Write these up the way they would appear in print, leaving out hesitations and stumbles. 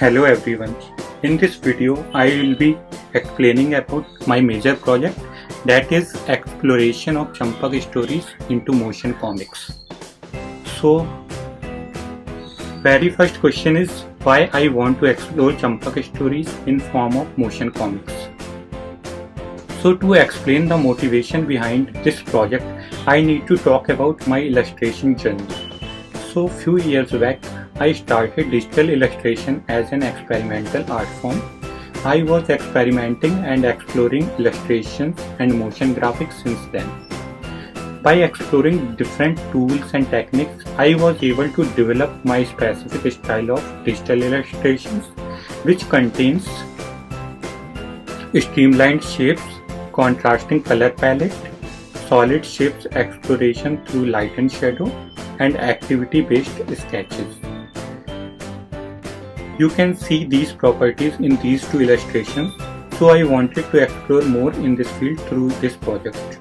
Hello everyone. In this video, I will be explaining about my major project, that is exploration of Champak stories into motion comics. So, very first question is why I want to explore Champak stories in form of motion comics. So to explain the motivation behind this project, I need to talk about my illustration journey. So few years back, I started digital illustration as an experimental art form. I was experimenting and exploring illustrations and motion graphics since then. By exploring different tools and techniques, I was able to develop my specific style of digital illustrations, which contains streamlined shapes, contrasting color palette, solid shapes exploration through light and shadow, and activity-based sketches. You can see these properties in these two illustrations, so I wanted to explore more in this field through this project.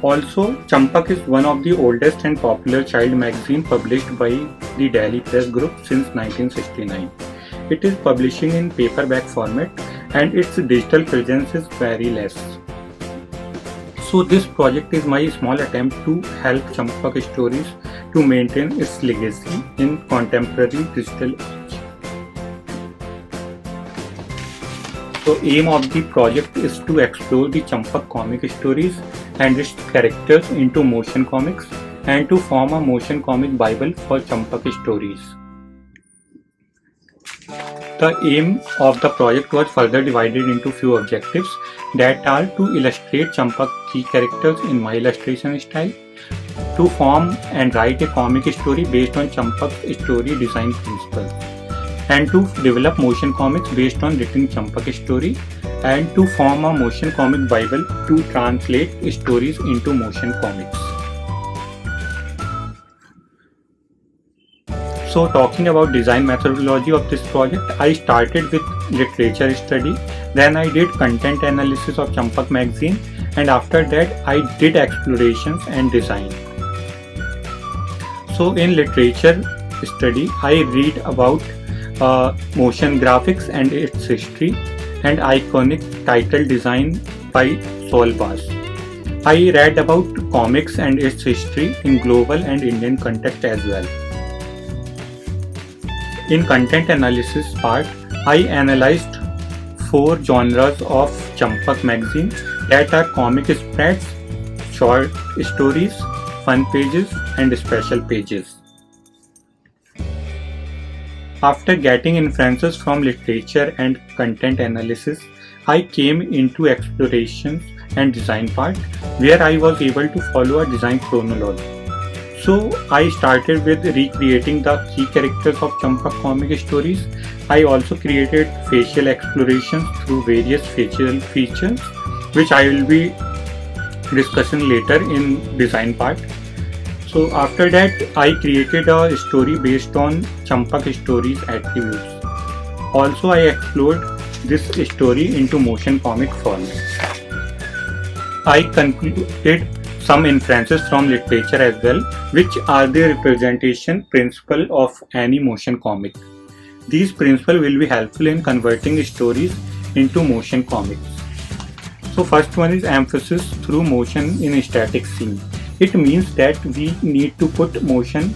Also, Champak is one of the oldest and popular child magazine published by the Delhi Press Group since 1969. It is publishing in paperback format and its digital presence is very less. So this project is my small attempt to help Champak stories to maintain its legacy in contemporary digital age. So aim of the project is to explore the Champak comic stories and its characters into motion comics and to form a motion comic bible for Champak stories. The aim of the project was further divided into few objectives, that are to illustrate Champak key characters in my illustration style, to form and write a comic story based on Champak's story design principles, and to develop motion comics based on written Champak story, and to form a motion comic bible to translate stories into motion comics. So talking about design methodology of this project, I started with literature study, then I did content analysis of Champak magazine, and after that I did explorations and design. So in literature study, I read about motion graphics and its history and iconic title design by Saul Bass. I read about comics and its history in global and Indian context as well. In content analysis part, I analyzed 4 genres of Champak magazine, that are comic spreads, short stories, fun pages and special pages. After getting influences from literature and content analysis, I came into explorations and design part, where I was able to follow a design chronology. So I started with recreating the key characters of Champak comic stories. I also created facial explorations through various facial features, which I will be discussing later in design part. So after that, I created a story based on Champak stories attributes. Also I explored this story into motion comic format. I concluded some influences from literature as well, which are the representation principle of any motion comic. These principles will be helpful in converting stories into motion comics. So first one is emphasis through motion in a static scene. It means that we need to put motion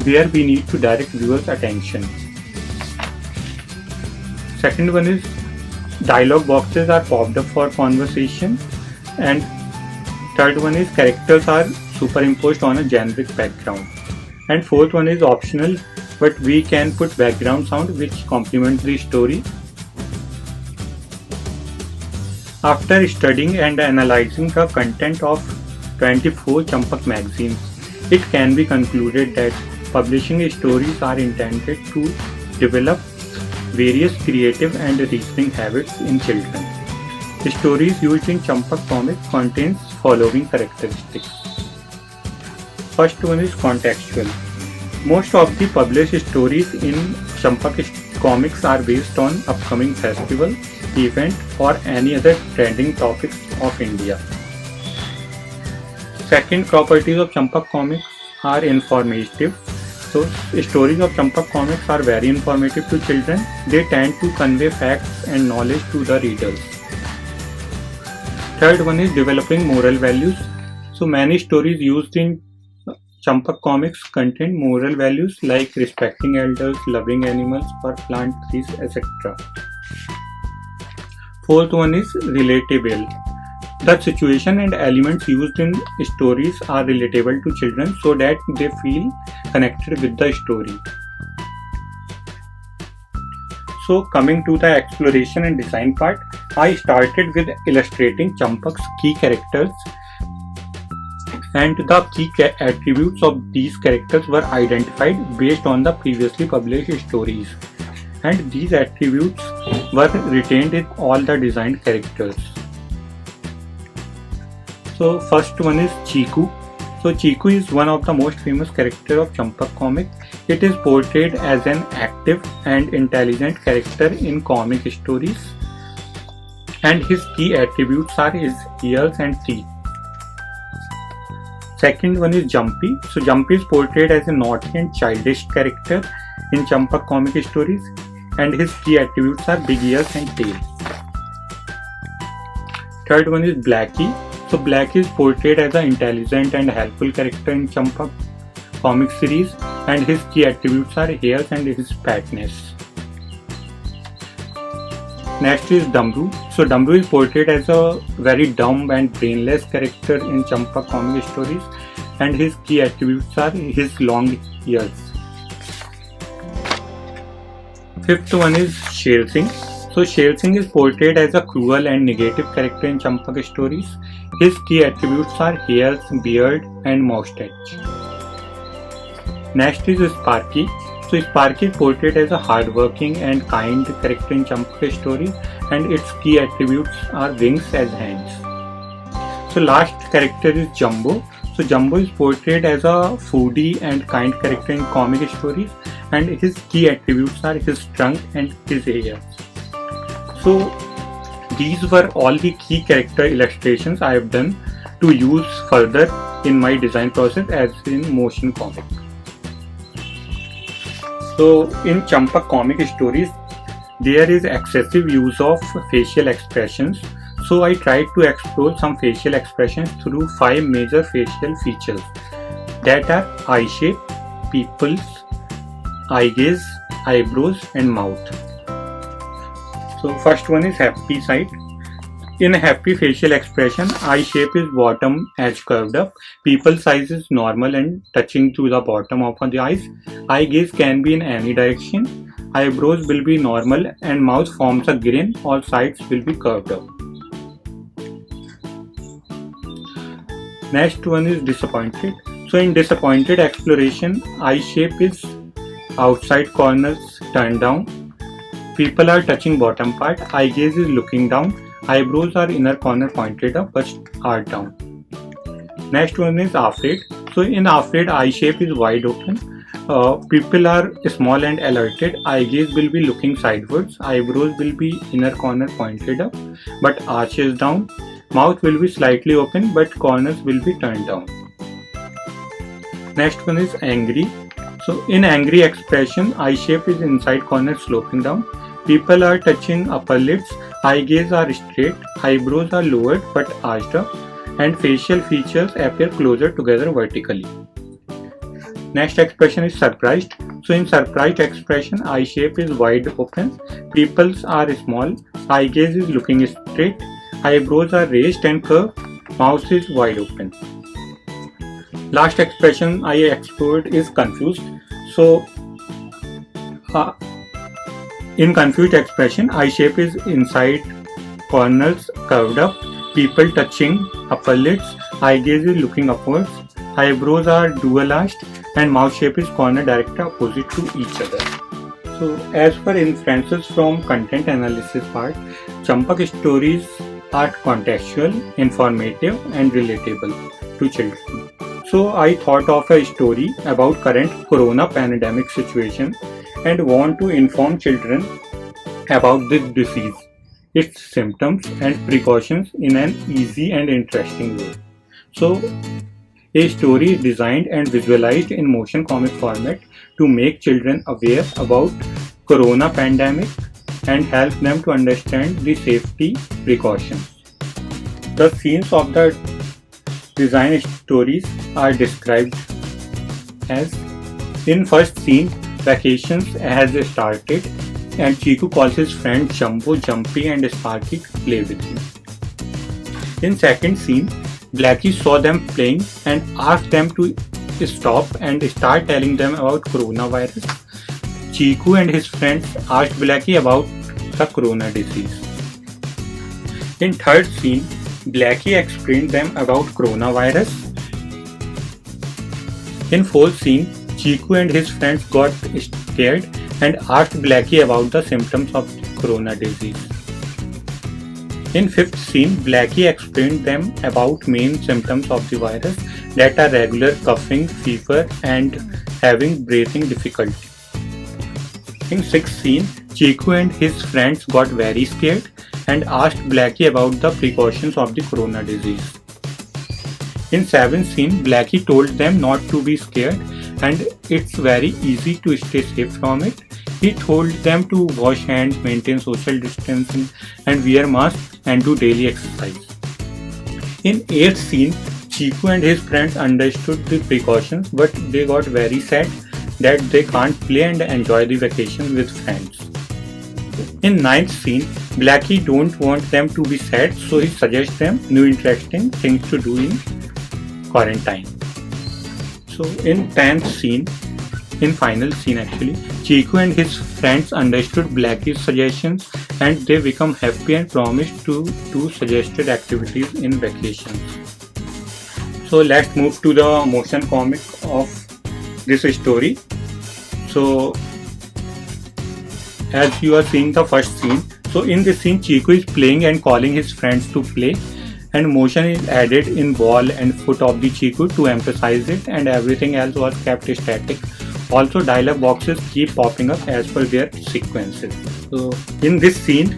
where we need to direct viewers' attention. Second one is dialogue boxes are popped up for conversation, and third one is characters are superimposed on a generic background, and fourth one is optional, but we can put background sound which complements the story. After studying and analyzing the content of 24 Champak magazines, it can be concluded that publishing stories are intended to develop various creative and reasoning habits in children. The stories used in Champak comic contains following characteristics. First one is contextual. Most of the published stories in Champak comics are based on upcoming festival, event or any other trending topics of India. Second, properties of Champak comics are informative. So stories of Champak comics are very informative to children. They tend to convey facts and knowledge to the readers. Third one is developing moral values. So many stories used in Champak comics contain moral values like respecting elders, loving animals or plant trees, etc. Fourth one is relatable. The situation and elements used in stories are relatable to children so that they feel connected with the story. So coming to the exploration and design part, I started with illustrating Champak's key characters, and the key attributes of these characters were identified based on the previously published stories, and these attributes were retained in all the designed characters. So first one is Chiku. So Chiku is one of the most famous characters of Champak comic. It is portrayed as an active and intelligent character in comic stories, and his key attributes are his ears and teeth. Second one is Jumpy. So Jumpy is portrayed as a naughty and childish character in Champak comic stories, and his key attributes are big ears and tail. Third one is Blackie. So Blackie is portrayed as an intelligent and helpful character in Champak comic series, and his key attributes are hairs and his fatness. Next is Dumbroo. So Dumbroo is portrayed as a very dumb and brainless character in Champak comic stories, and his key attributes are his long ears. Fifth one is Sher Singh. So Sher Singh is portrayed as a cruel and negative character in Champak stories. His key attributes are hairs, beard and moustache. Next is Sparky. So Sparky is portrayed as a hardworking and kind character in Champak stories, and its key attributes are wings as hands. So last character is Jumbo. So Jumbo is portrayed as a foodie and kind character in comic stories, and his key attributes are his trunk and his ears. So these were all the key character illustrations I have done to use further in my design process as in motion comic. So in Champak comic stories, there is excessive use of facial expressions. So I tried to explore some facial expressions through 5 major facial features, that are eye shape, pupils, eye gaze, eyebrows and mouth. So first one is happy side. In a happy facial expression, eye shape is bottom edge curved up, pupil size is normal and touching to the bottom of the eyes, eye gaze can be in any direction, eyebrows will be normal and mouth forms a grin, all sides will be curved up. Next one is disappointed. So in disappointed exploration, eye shape is outside corners turned down, people are touching bottom part, eye gaze is looking down, eyebrows are inner corner pointed up but are down. Next one is afraid. So in afraid, eye shape is wide open, pupil are small and alerted, eye gaze will be looking sideways, eyebrows will be inner corner pointed up but arches down, mouth will be slightly open but corners will be turned down. Next one is angry. So in angry expression, eye shape is inside corner sloping down, people are touching upper lids, eye gaze are straight, eyebrows are lowered but arched up, and facial features appear closer together vertically. Next expression is surprised. So in surprised expression, eye shape is wide open, pupils are small, eye gaze is looking straight, eyebrows are raised and curved, mouth is wide open. Last expression I explored is confused. So in confused expression, eye shape is inside corners curved up, pupil touching upper lids, eye gaze is looking upwards, eyebrows are dual arched, and mouth shape is corner directed opposite to each other. So as per inferences from content analysis part, Champak stories are contextual, informative and relatable to children. So I thought of a story about current corona pandemic situation and want to inform children about this disease, its symptoms and precautions in an easy and interesting way. So a story is designed and visualized in motion comic format to make children aware about corona pandemic and help them to understand the safety precautions. The scenes of the design stories are described as: in first scene, vacations has started and Chiku calls his friend Jumbo, Jumpy and Sparky to play with him. In second scene, Blackie saw them playing and asked them to stop and start telling them about coronavirus. Chiku and his friends asked Blackie about the corona disease. In third scene, Blackie explained them about coronavirus. In fourth scene, Chiku and his friends got scared and asked Blackie about the symptoms of corona disease. In fifth scene, Blackie explained them about main symptoms of the virus, that are regular coughing, fever and having breathing difficulty. In sixth scene, Chiku and his friends got very scared and asked Blackie about the precautions of the corona disease. In seventh scene, Blackie told them not to be scared and it's very easy to stay safe from it. He told them to wash hands, maintain social distancing and wear masks and do daily exercise. In eighth scene, Chiku and his friends understood the precautions, but they got very sad that they can't play and enjoy the vacation with friends. In ninth scene, Blackie don't want them to be sad, so he suggests them new interesting things to do in quarantine. So in 10th scene, in final scene actually, Chiku and his friends understood Blackie's suggestions and they become happy and promised to do suggested activities in vacations. So let's move to the motion comic of this story. So as you are seeing the first scene, so in this scene Chiku is playing and calling his friends to play, and motion is added in ball and foot of the Chiku to emphasize it, and everything else was kept static. Also dialog boxes keep popping up as per their sequences. So in this scene,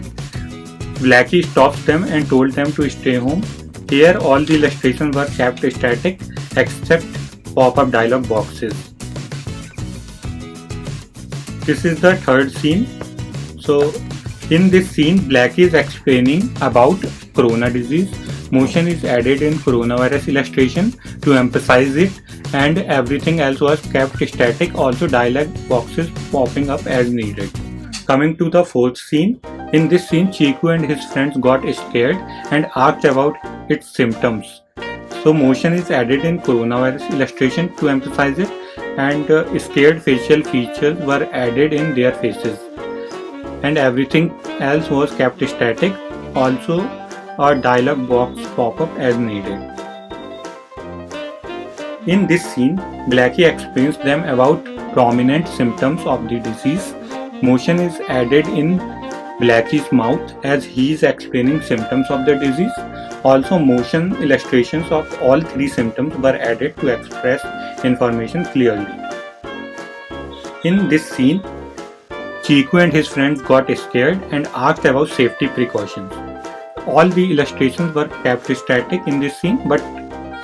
Blackie stops them and told them to stay home. Here all the illustrations were kept static except pop-up dialog boxes. This is the third scene. So in this scene, Blackie is explaining about corona disease. Motion is added in coronavirus illustration to emphasize it, and everything else was kept static. Also dialog boxes popping up as needed. Coming to the fourth scene. In this scene, Chiku and his friends got scared and asked about its symptoms. So motion is added in coronavirus illustration to emphasize it, and scared facial features were added in their faces, and everything else was kept static. Also a dialog box pop up as needed. In this scene, Blackie explains them about prominent symptoms of the disease. Motion is added in Blackie's mouth as he is explaining symptoms of the disease. Also motion illustrations of all three symptoms were added to express information clearly. In this scene, Chiku and his friends got scared and asked about safety precautions. All the illustrations were kept static in this scene, but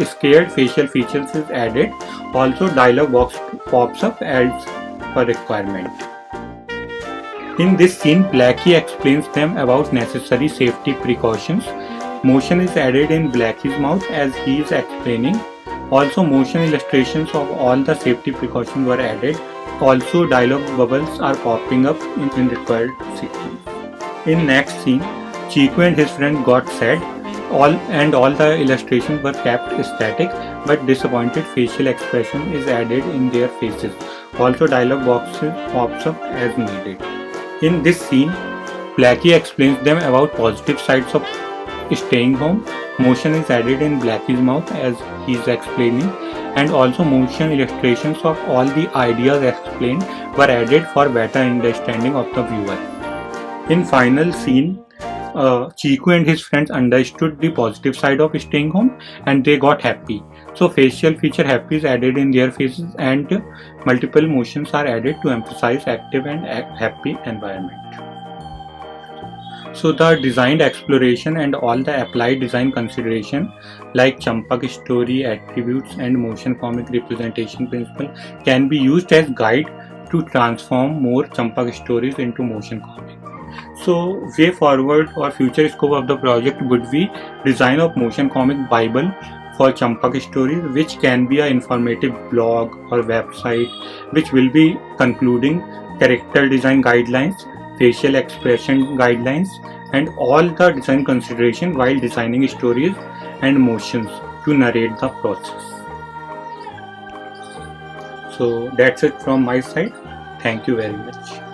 scared facial features is added. Also dialog box pops up as per requirement. In this scene, Blackie explains them about necessary safety precautions. Motion is added in Blackie's mouth as he is explaining. Also motion illustrations of all the safety precautions were added. Also dialog bubbles are popping up in required sequence. In next scene, Chiku and his friend got sad. All the illustrations were kept static, but disappointed facial expression is added in their faces. Also dialog boxes pops up as needed. In this scene, Blackie explains them about positive sides of staying home. Motion is added in Blackie's mouth as he is explaining, and also motion illustrations of all the ideas explained were added for better understanding of the viewer. In final scene, Chiku and his friends understood the positive side of staying home and they got happy. So facial feature happy is added in their faces, and multiple motions are added to emphasize active and happy environment. So the designed exploration and all the applied design consideration like Champak story, attributes and motion comic representation principle can be used as guide to transform more Champak stories into motion comic. So way forward or future scope of the project would be design of motion comic Bible for Champak stories, which can be an informative blog or website which will be concluding character design guidelines, facial expression guidelines, and all the design consideration while designing stories and motions to narrate the process. So that's it from my side. Thank you very much.